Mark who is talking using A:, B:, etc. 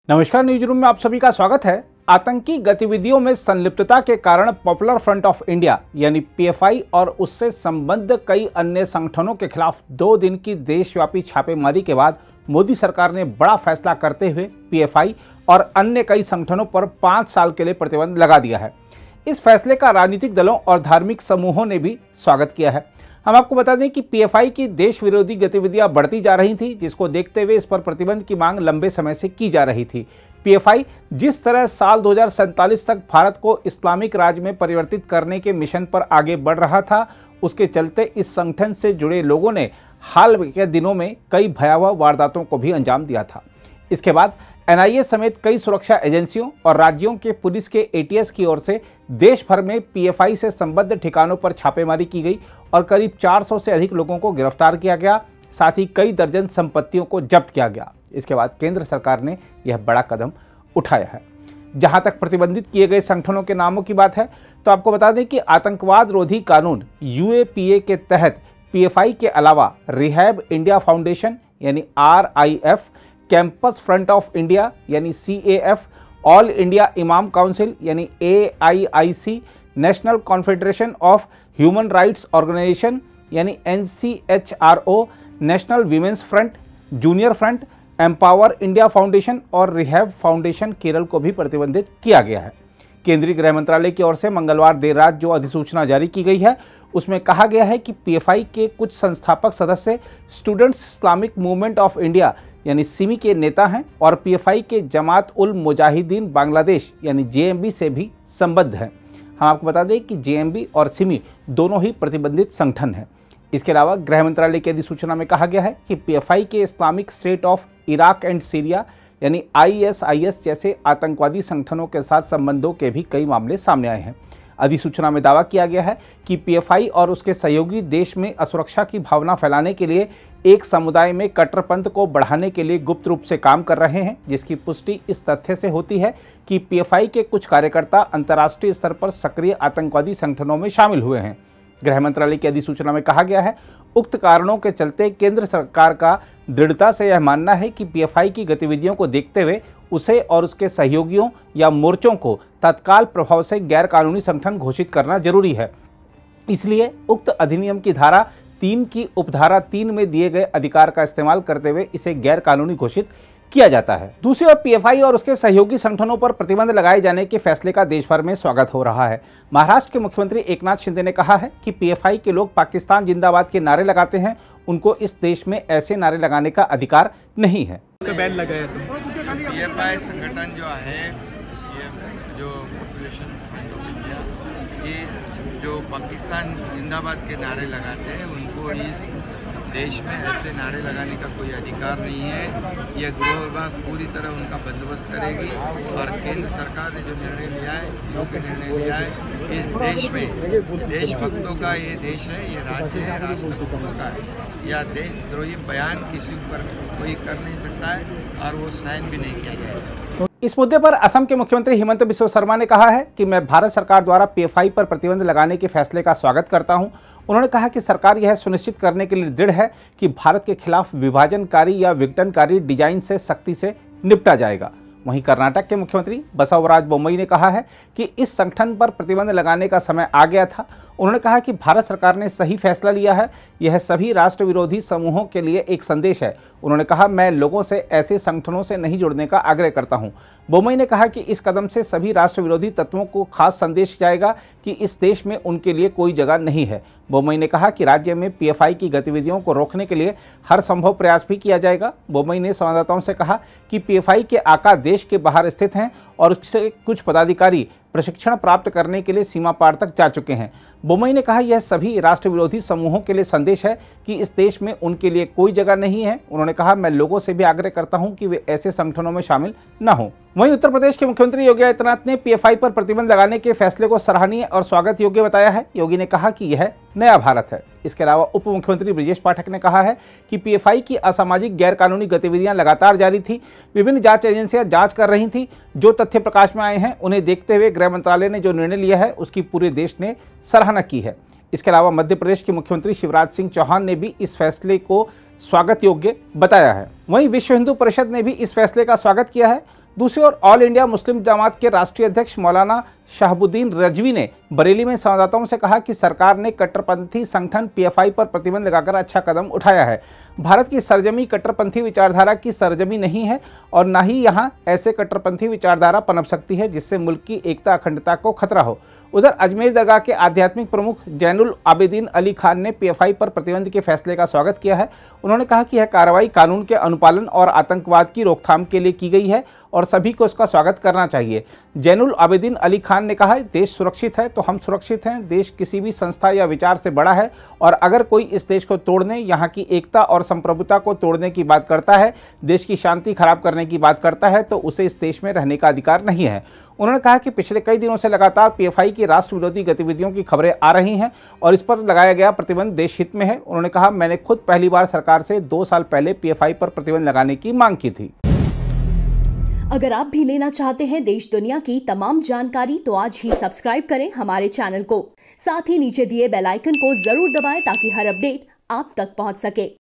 A: नमस्कार, news room में आप सभी का स्वागत है। आतंकी गतिविधियों में संलिप्तता के कारण पॉपुलर फ्रंट ऑफ इंडिया यानी पीएफआई और उससे संबद्ध कई अन्य संगठनों के खिलाफ 2 दिन की देशव्यापी छापेमारी के बाद मोदी सरकार ने बड़ा फैसला करते हुए पीएफआई और अन्य कई संगठनों पर 5 साल के लिए प्रतिबंध लगा दिया है। इस फैसले का राजनीतिक दलों और धार्मिक समूहों ने भी स्वागत किया है। हम आपको बता दें कि पीएफआई की देश विरोधी गतिविधियां बढ़ती जा रही थी, जिसको देखते हुए इस पर प्रतिबंध की मांग लंबे समय से की जा रही थी। पीएफआई जिस तरह साल 2047 तक भारत को इस्लामिक राज्य में परिवर्तित करने के मिशन पर आगे बढ़ रहा था, उसके चलते इस संगठन से जुड़े लोगों ने हाल के दिनों में कई भयावह वारदातों को भी अंजाम दिया था। इसके बाद एनआईए समेत कई सुरक्षा एजेंसियों और राज्यों के पुलिस के एटीएस की ओर से देश भर में पीएफआई से संबद्ध ठिकानों पर छापेमारी की गई और करीब 400 से अधिक लोगों को गिरफ्तार किया गया। साथ ही कई दर्जन संपत्तियों को जब्त किया गया। इसके बाद केंद्र सरकार ने यह बड़ा कदम उठाया है। जहां तक प्रतिबंधित किए गए संगठनों के नामों की बात है, तो आपको बता दें कि आतंकवाद रोधी कानून यूएपीए के तहत पीएफआई के अलावा रिहैब इंडिया फाउंडेशन यानी RIF, campus front of India यानी CAF, all India imam council यानी AIIC, national confederation of human rights organization यानी NCHRO, national women's front, junior front, empower India foundation और rehab foundation Kerala को भी प्रतिबंधित किया गया है। केंद्रीय गृह मंत्रालय की ओर से मंगलवार देर रात जो अधिसूचना जारी की गई है, उसमें कहा गया है कि पीएफआई के कुछ संस्थापक सदस्य students Islamic movement of India यानी सिमी के नेता हैं और पीएफआई के जमात उल मुजाहिदीन बांग्लादेश यानी JMB से भी संबद्ध हैं। हम आपको बता दें कि JMB और सिमी दोनों ही प्रतिबंधित संगठन हैं। इसके अलावा गृह मंत्रालय की अधिसूचना में कहा गया है कि पीएफआई के Islamic state of Iraq and Syria यानी ISIS जैसे आतंकवादी संगठनों के साथ संबंधों के भी कई मामले सामने आए हैं। अधिसूचना में दावा किया गया है कि पीएफआई और उसके सहयोगी देश में असुरक्षा की भावना फैलाने के लिए एक समुदाय में कट्टरपंथ को बढ़ाने के लिए गुप्त रूप से काम कर रहे हैं, जिसकी पुष्टि इस तथ्य से होती है कि पीएफआई के कुछ कार्यकर्ता अंतर्राष्ट्रीय स्तर पर सक्रिय आतंकवादी संगठनों में शामिल हुए हैं। गृह मंत्रालय की अधिसूचना में कहा गया है, उक्त कारणों के चलते केंद्र सरकार का दृढ़ता से यह मानना है कि पीएफआई की गतिविधियों को देखते हुए उसे और उसके सहयोगियों या मोर्चों को तत्काल प्रभाव से गैर कानूनी संगठन घोषित करना जरूरी है। इसलिए उक्त अधिनियम की धारा 3 की उपधारा 3 में दिए गए अधिकार का इस्तेमाल करते हुए इसे गैर कानूनी घोषित किया जाता है। दूसरी ओर पीएफआई और उसके सहयोगी संगठनों पर प्रतिबंध लगाए जाने के फैसले का देश भर में स्वागत हो रहा है। महाराष्ट्र के मुख्यमंत्री एकनाथ शिंदे ने कहा है कि पीएफआई के लोग पाकिस्तान जिंदाबाद के नारे लगाते हैं, उनको इस देश में ऐसे नारे लगाने का अधिकार नहीं है।
B: बैन लगाया तो
C: पीएफआई संगठन जो है, ये जो पॉपुलेशन फ्रंट ऑफ इंडिया, ये जो पाकिस्तान जिंदाबाद के नारे लगाते हैं, उनको इस देश में ऐसे नारे लगाने का कोई अधिकार नहीं है। यह गृह विभाग पूरी तरह उनका बंदोबस्त करेगी और केंद्र सरकार ने जो निर्णय लिया है, योग्य निर्णय लिया है। इस देश में देशभक्तों का ये देश है, ये राज्य है, राष्ट्रभक्तों का है। यह देशद्रोही बयान किसी पर कोई कर नहीं सकता है और वो साइन भी नहीं किया जाएगा।
A: इस मुद्दे पर असम के मुख्यमंत्री हिमंत बिस्वा शर्मा ने कहा है कि मैं भारत सरकार द्वारा पीएफआई पर प्रतिबंध लगाने के फैसले का स्वागत करता हूं। उन्होंने कहा कि सरकार यह सुनिश्चित करने के लिए दृढ़ है कि भारत के खिलाफ विभाजनकारी या विघटनकारी डिजाइन से सख्ती से निपटा जाएगा। वहीं कर्नाटक के मुख्यमंत्री बसवराज बोम्मई ने कहा है कि इस संगठन पर प्रतिबंध लगाने का समय आ गया था। उन्होंने कहा कि भारत सरकार ने सही फैसला लिया है, यह सभी राष्ट्र विरोधी समूहों के लिए एक संदेश है। उन्होंने कहा, मैं लोगों से ऐसे संगठनों से नहीं जुड़ने का आग्रह करता हूं। बोम्मई ने कहा कि इस कदम से सभी राष्ट्र विरोधी तत्वों को खास संदेश जाएगा कि इस देश में उनके लिए कोई जगह नहीं है। बोम्मई ने कहा कि राज्य में पीएफआई की गतिविधियों को रोकने के लिए हर संभव प्रयास भी किया जाएगा। बोम्मई ने संवाददाताओं से कहा कि पीएफआई के आका देश के बाहर स्थित हैं और उससे कुछ पदाधिकारी प्रशिक्षण प्राप्त करने के लिए सीमा पार तक जा चुके हैं। बोम्मई ने कहा, यह सभी राष्ट्र विरोधी समूहों के लिए संदेश है कि इस देश में उनके लिए कोई जगह नहीं है। उन्होंने कहा, मैं लोगों से भी आग्रह करता हूं कि वे ऐसे संगठनों में शामिल न हों। वहीं उत्तर प्रदेश के मुख्यमंत्री योगी आदित्यनाथ ने पीएफआई पर प्रतिबंध लगाने के फैसले को सराहनीय और स्वागत योग्य बताया है। योगी ने कहा कि यह नया भारत है। इसके अलावा उप मुख्यमंत्री ब्रिजेश पाठक ने कहा है कि पीएफआई की असामाजिक गैर कानूनी गतिविधियां लगातार जारी थी। विभिन्न जांच एजेंसियां जांच कर रही थी। जो तथ्य प्रकाश में आए हैं, उन्हें देखते हुए गृह मंत्रालय ने जो निर्णय लिया है, उसकी पूरे देश ने सराहना की है। इसके अलावा मध्य प्रदेश के मुख्यमंत्री शिवराज सिंह चौहान ने भी इस फैसले को स्वागत योग्य बताया है। वहीं विश्व हिंदू परिषद ने भी इस फैसले का स्वागत किया है। दूसरी ओर ऑल इंडिया मुस्लिम जमात के राष्ट्रीय अध्यक्ष मौलाना शहाबुद्दीन रजवी ने बरेली में संवाददाताओं से कहा कि सरकार ने कट्टरपंथी संगठन पीएफआई पर प्रतिबंध लगाकर अच्छा कदम उठाया है। भारत की सरजमी कट्टरपंथी विचारधारा की सरजमी नहीं है और न ही यहां ऐसे कट्टरपंथी विचारधारा पनप सकती है जिससे मुल्क की एकता अखंडता को खतरा हो। उधर अजमेर दरगाह के आध्यात्मिक प्रमुख जैनुल आबिदीन अली खान ने पीएफआई पर प्रतिबंध के फैसले का स्वागत किया है। उन्होंने कहा कि यह कार्रवाई कानून के अनुपालन और आतंकवाद की रोकथाम के लिए की गई है और सभी को इसका स्वागत करना चाहिए। जैनुल आबिदीन अली खान ने कहा, देश सुरक्षित है तो हम सुरक्षित हैं। देश किसी भी संस्था या विचार से बड़ा है और अगर कोई इस देश को तोड़ने, यहाँ की एकता और संप्रभुता को तोड़ने की बात करता है, देश की शांति खराब करने की बात करता है तो उसे इस देश में रहने का अधिकार नहीं है। उन्होंने कहा कि पिछले कई दिनों से लगातार पीएफआई की राष्ट्र विरोधी गतिविधियों की खबरें आ रही हैं और इस पर लगाया गया प्रतिबंध देश हित में है। उन्होंने कहा, मैंने खुद पहली बार सरकार से 2 साल पहले पीएफआई पर प्रतिबंध लगाने की मांग की थी।
D: अगर आप भी लेना चाहते हैं देश दुनिया की तमाम जानकारी तो आज ही सब्सक्राइब करें हमारे चैनल को। साथ ही नीचे दिए बेल आइकन को जरूर दबाएं ताकि हर अपडेट आप तक पहुंच सके।